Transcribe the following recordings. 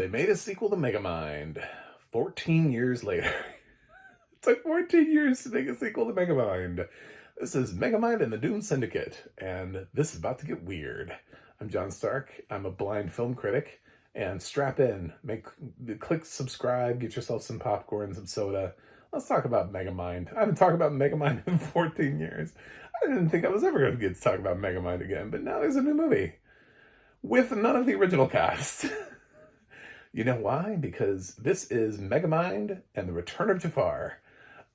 They made a sequel to Megamind 14 years later. It took 14 years to make a sequel to Megamind. This is Megamind and the Doom Syndicate, and this is about to get weird. I'm John Stark. I'm a blind film critic, and strap in, click subscribe, get yourself some popcorn, some soda. Let's talk about Megamind. I haven't talked about Megamind in 14 years. I didn't think I was ever going to get to talk about Megamind again, but now there's a new movie with none of the original cast. You know why? Because this is Megamind and the Return of Jafar.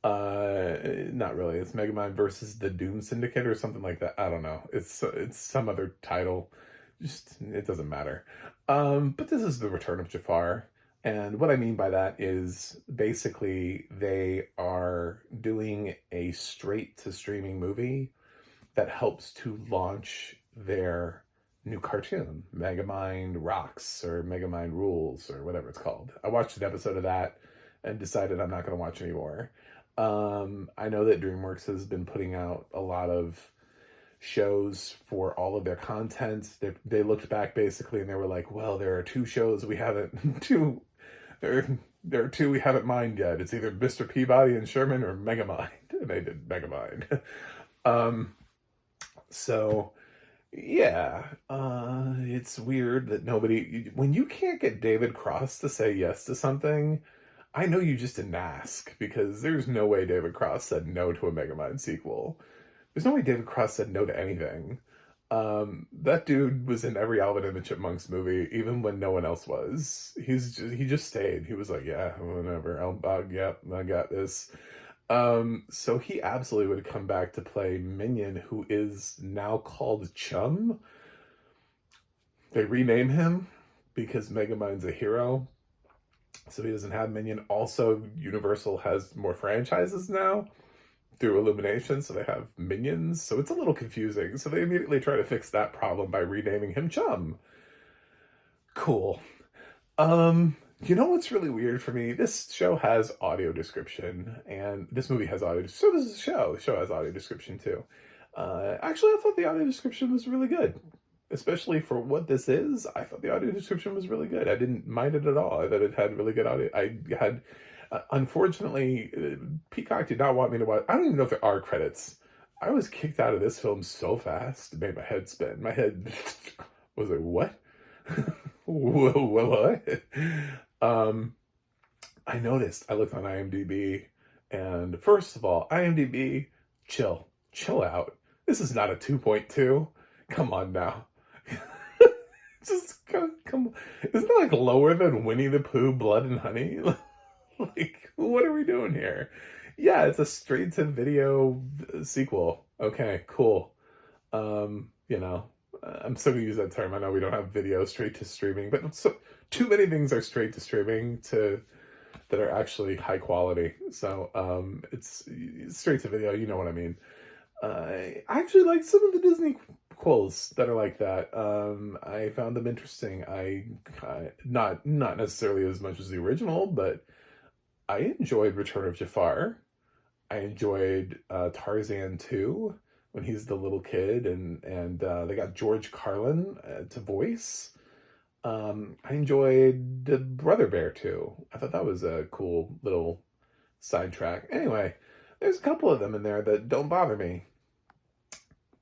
Not really. It's Megamind versus the Doom Syndicate or something like that. I don't know. It's some other title. Just, it doesn't matter. But this is the Return of Jafar. And what I mean by that is basically they are doing a straight to streaming movie that helps to launch their new cartoon, Megamind Rocks or Megamind Rules or whatever it's called. I watched an episode of that and decided I'm not going to watch anymore. I know that Dreamworks has been putting out a lot of shows for all of their content. They looked back basically and they were like, well, there are two shows we haven't, there are two we haven't mined yet. It's either Mr. Peabody and Sherman or Megamind. And they did Megamind. So yeah, it's weird that when you can't get David Cross to say yes to something, I know you just didn't ask, because there's no way David Cross said no to a Megamind sequel. There's no way David Cross said no to anything. That dude was in every Alvin and the Chipmunks movie, even when no one else was. He just stayed. He was like, yeah, whatever. I got this. So he absolutely would come back to play Minion, who is now called Chum. They rename him because Megamind's a hero, so he doesn't have Minion. Also, Universal has more franchises now through Illumination, so they have Minions, so it's a little confusing. So they immediately try to fix that problem by renaming him Chum. Cool. You know what's really weird for me? This show has audio description, and this movie has audio. So does the show. The show has audio description too. Actually, I thought the audio description was really good, especially for what this is. I thought the audio description was really good. I didn't mind it at all. I thought it had really good audio. I had, unfortunately, Peacock did not want me to watch. I don't even know if there are credits. I was kicked out of this film so fast, it made my head spin. My head was like, what? What? I noticed, I looked on IMDb, and first of all, IMDb, chill out. This is not a 2.2. Come on now. Just come on. Isn't it like lower than Winnie the Pooh, Blood and Honey? Like, what are we doing here? Yeah, it's a straight to video sequel. Okay, cool. I'm still gonna use that term. I know we don't have video straight to streaming, but too many things are straight to streaming that are actually high quality. So it's straight to video. You know what I mean? I actually like some of the Disney quills that are like that. I found them interesting. I not necessarily as much as the original, but I enjoyed Return of Jafar. I enjoyed Tarzan 2. When he's the little kid, and they got George Carlin to voice. I enjoyed the Brother Bear too. I thought that was a cool little sidetrack. Anyway, there's a couple of them in there that don't bother me.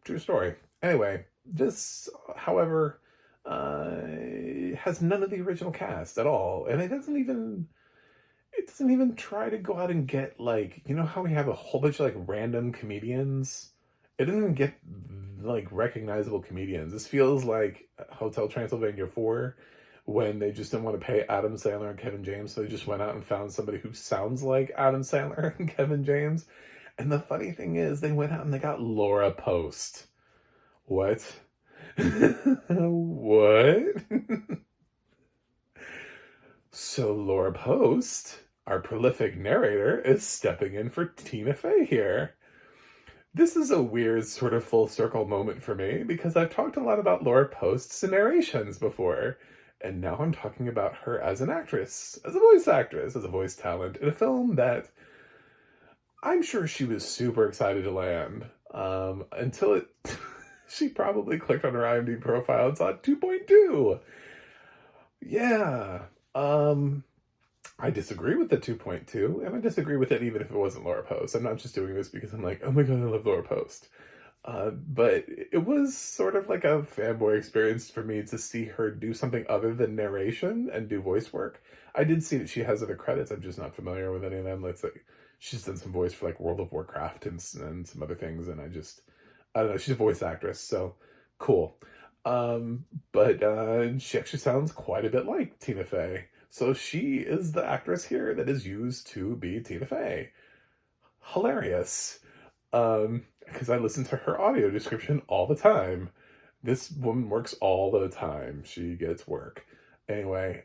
True story. Anyway, this, however, has none of the original cast at all, and it doesn't even try to go out and get, like, you know how we have a whole bunch of like random comedians. It didn't even get like recognizable comedians. This feels like Hotel Transylvania 4, when they just didn't want to pay Adam Sandler and Kevin James, so they just went out and found somebody who sounds like Adam Sandler and Kevin James. And the funny thing is, they went out and they got Laura Post. What? What? So Laura Post, our prolific narrator, is stepping in for Tina Fey here. This is a weird sort of full circle moment for me, because I've talked a lot about Laura Post's narrations before, and now I'm talking about her as an actress, as a voice actress, as a voice talent, in a film that I'm sure she was super excited to land, until she probably clicked on her IMDb profile and saw 2.2. Yeah, Um, I disagree with the 2.2, and I disagree with it even if it wasn't Laura Post. I'm not just doing this because I'm like, oh my god, I love Laura Post. But it was sort of like a fanboy experience for me to see her do something other than narration and do voice work. I did see that she has other credits. I'm just not familiar with any of them. Let's like she's done some voice for like World of Warcraft and some other things, and I don't know. She's a voice actress, so cool. But she actually sounds quite a bit like Tina Fey. So she is the actress here that is used to be Tina Fey. Hilarious. Because I listen to her audio description all the time. This woman works all the time. She gets work. Anyway,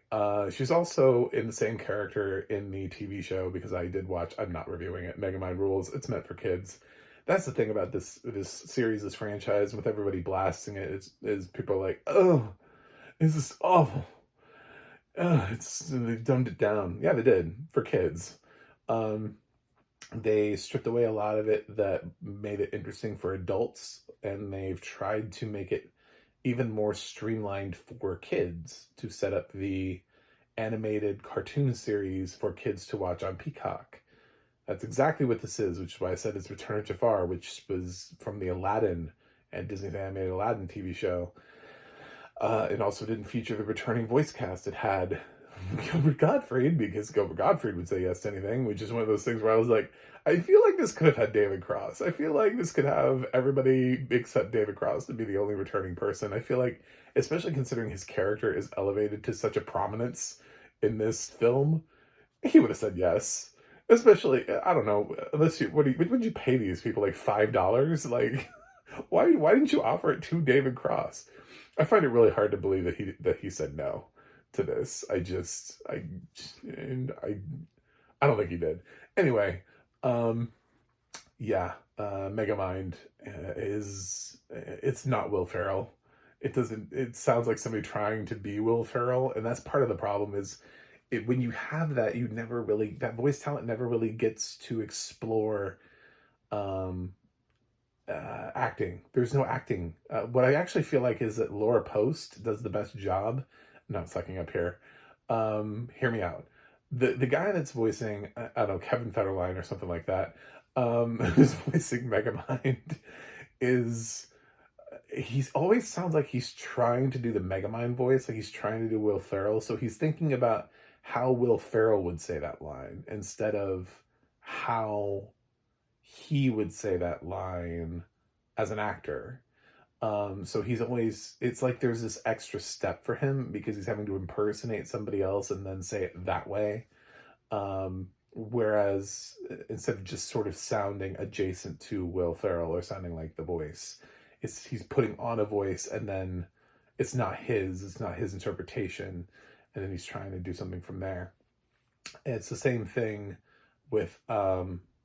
she's also in the same character in the TV show because I did watch, I'm not reviewing it, Megamind Rules. It's meant for kids. That's the thing about this series, this franchise, with everybody blasting it, is people are like, oh, this is awful. They've dumbed it down. Yeah, they did, for kids. They stripped away a lot of it that made it interesting for adults, and they've tried to make it even more streamlined for kids to set up the animated cartoon series for kids to watch on Peacock. That's exactly what this is, which is why I said it's Return of Jafar, which was from the Aladdin and Disney's animated Aladdin TV show. It also didn't feature the returning voice cast. It had Gilbert Gottfried, because Gilbert Gottfried would say yes to anything, which is one of those things where I was like, I feel like this could have had David Cross. I feel like this could have everybody except David Cross to be the only returning person. I feel like, especially considering his character is elevated to such a prominence in this film, he would have said yes. Especially, I don't know, unless what would you pay these people, like $5? Like, why didn't you offer it to David Cross? I find it really hard to believe that he said no to this. I don't think he did. Anyway, yeah, Megamind it's not Will Ferrell. It sounds like somebody trying to be Will Ferrell, and that's part of the problem is when you have that, that voice talent never really gets to explore acting. There's no acting. What I actually feel like is that Laura Post does the best job. I'm not sucking up here. Hear me out. The guy that's voicing, I don't know, Kevin Federline or something like that, who's voicing Megamind, he's always sounds like he's trying to do the Megamind voice, like he's trying to do Will Ferrell. So he's thinking about how Will Ferrell would say that line instead of how he would say that line as an actor. So it's like there's this extra step for him because he's having to impersonate somebody else and then say it that way. Whereas instead of just sort of sounding adjacent to Will Ferrell or sounding like the voice, he's putting on a voice and then it's not his interpretation, and then he's trying to do something from there. And it's the same thing with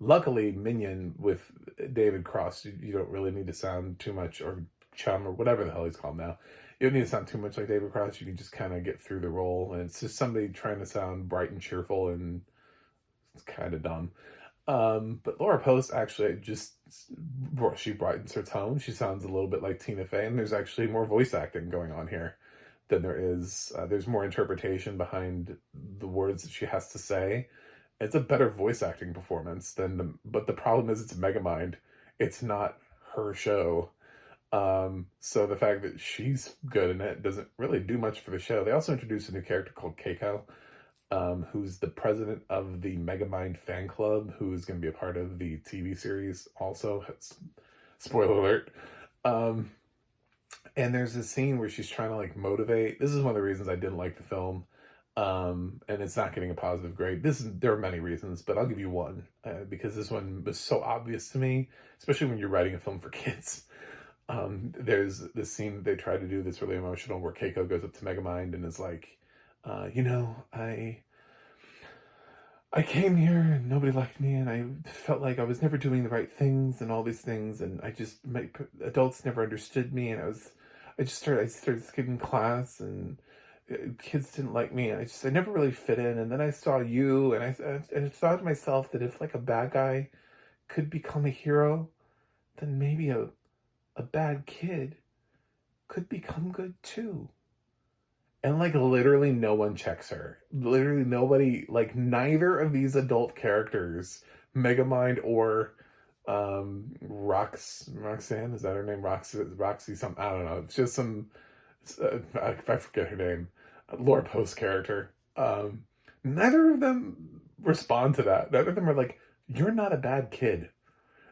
luckily Minion with David Cross. You don't really need to sound too much, or Chum or whatever the hell he's called now. You don't need to sound too much like David Cross. You can just kind of get through the role, and it's just somebody trying to sound bright and cheerful, and it's kind of dumb. But Laura Post actually she brightens her tone. She sounds a little bit like Tina Fey, and there's actually more voice acting going on here than there is. There's more interpretation behind the words that she has to say. It's a better voice acting performance but the problem is it's Megamind. It's not her show. So the fact that she's good in it doesn't really do much for the show. They also introduced a new character called Keiko, who's the president of the Megamind fan club, who's going to be a part of the TV series also. Spoiler alert. And there's this scene where she's trying to like motivate. This is one of the reasons I didn't like the film. And it's not getting a positive grade. There are many reasons, but I'll give you one, because this one was so obvious to me, especially when you're writing a film for kids. There's this scene they try to do that's really emotional where Keiko goes up to Megamind and is like, I came here and nobody liked me, and I felt like I was never doing the right things and all these things, and adults never understood me, and I started skipping class, and kids didn't like me, and I never really fit in. And then I saw you, and I thought to myself that if like a bad guy could become a hero, then maybe a bad kid could become good too. And, like, literally no one checks her. Literally nobody, like, neither of these adult characters, Megamind or, Roxanne, is that her name? Roxy something, I don't know. It's just some, I forget her name, Laura Post character. Neither of them respond to that. Neither of them are like, "You're not a bad kid."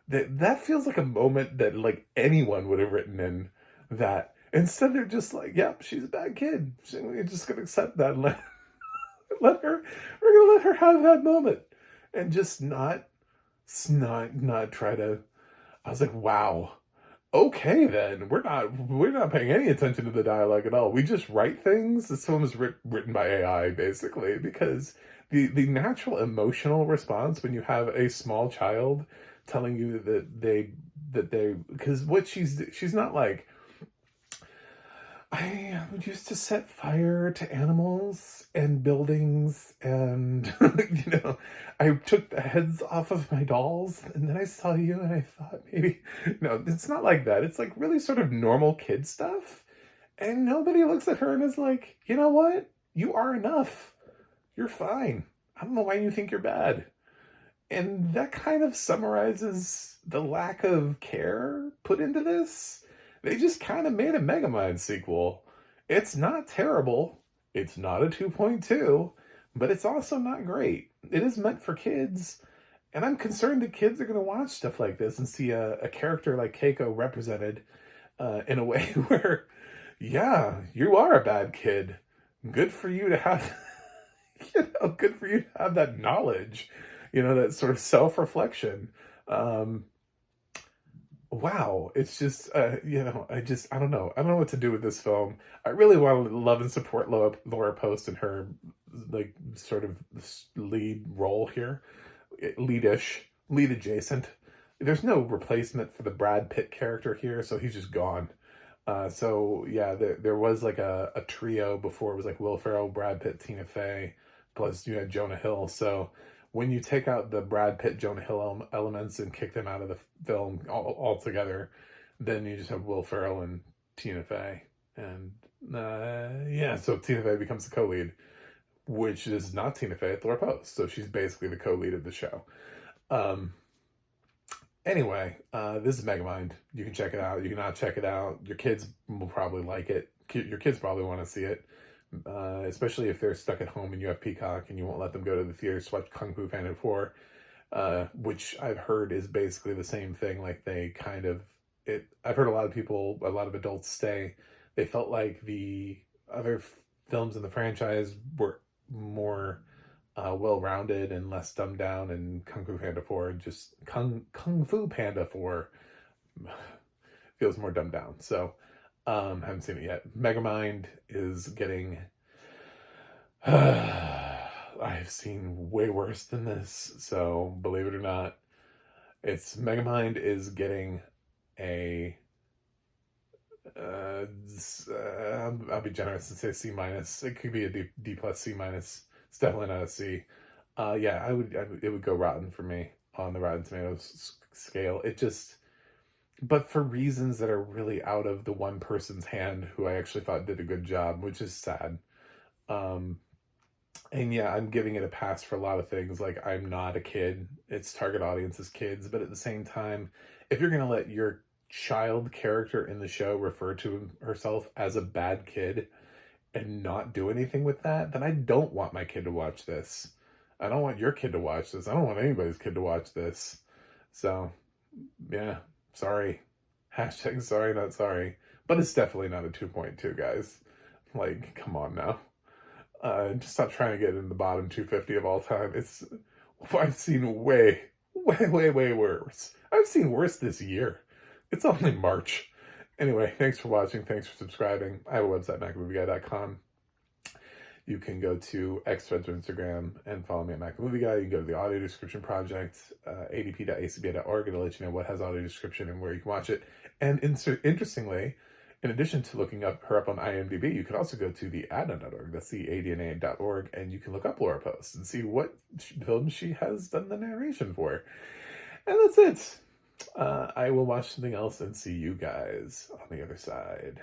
That feels like a moment that, like, anyone would have written in that. Instead, they're just like, "Yep, she's a bad kid. We're just gonna accept that and let her. We're gonna let her have that moment, and just not try to." I was like, "Wow, okay, then we're not paying any attention to the dialogue at all. We just write things. This film is written by AI, basically, because the natural emotional response when you have a small child telling you that they because what she's not like, I used to set fire to animals and buildings, and I took the heads off of my dolls, and then I saw you and I thought maybe. No, it's not like that. It's like really sort of normal kid stuff, and nobody looks at her and is like, "You know what? You are enough. You're fine. I don't know why you think you're bad." And that kind of summarizes the lack of care put into this. They just kind of made a Megamind sequel. It's not terrible. It's not a 2.2, but it's also not great. It is meant for kids, and I'm concerned that kids are going to watch stuff like this and see a character like Keiko represented in a way where, yeah, you are a bad kid. Good for you to have, good for you to have that knowledge, that sort of self-reflection. Wow, it's just, I don't know. I don't know what to do with this film. I really want to love and support Laura Post and her, like, sort of lead role here. Lead adjacent. There's no replacement for the Brad Pitt character here, so he's just gone. So yeah, there was like a trio before. It was like Will Ferrell, Brad Pitt, Tina Fey, plus you had Jonah Hill. So when you take out the Brad Pitt, Jonah Hill elements and kick them out of the film altogether, then you just have Will Ferrell and Tina Fey. And yeah, so Tina Fey becomes the co-lead, which is not Tina Fey, it's Laura Post. So she's basically the co-lead of the show. Anyway, this is Megamind. You can check it out. You can not check it out. Your kids will probably like it. Your kids probably want to see it. Especially if they're stuck at home and you have Peacock and you won't let them go to the theater to watch Kung Fu Panda 4, which I've heard is basically the same thing. Like I've heard a lot of adults say they felt like the other films in the franchise were more well-rounded and less dumbed down, and Kung Fu Panda 4 just Kung Fu Panda 4 feels more dumbed down. So haven't seen it yet. Megamind is getting I've seen way worse than this, so believe it or not, Megamind is getting a I'll be generous and say C minus. It could be a D plus C minus. It's definitely not a C. Yeah, it would go rotten for me on the Rotten Tomatoes scale. But for reasons that are really out of the one person's hand who I actually thought did a good job, which is sad. And yeah, I'm giving it a pass for a lot of things. Like, I'm not a kid. Its target audience is kids. But at the same time, if you're going to let your child character in the show refer to herself as a bad kid and not do anything with that, then I don't want my kid to watch this. I don't want your kid to watch this. I don't want anybody's kid to watch this. So, yeah, sorry. Hashtag sorry, not sorry. But it's definitely not a 2.2, guys. Like, come on now. Just stop trying to get in the bottom 250 of all time. I've seen way worse. I've seen worse this year. It's only March. Anyway, thanks for watching. Thanks for subscribing. I have a website, MacMovieGuy.com. You can go to X, Twitter, Instagram, and follow me at MacMovieGuy. You can go to the Audio Description Project, adp.acba.org. It'll let you know what has audio description and where you can watch it. And interestingly, in addition to looking her up on IMDb, you can also go to the ADNA.org. That's the ADNA.org, and you can look up Laura Post and see what films she has done the narration for. And that's it. I will watch something else and see you guys on the other side.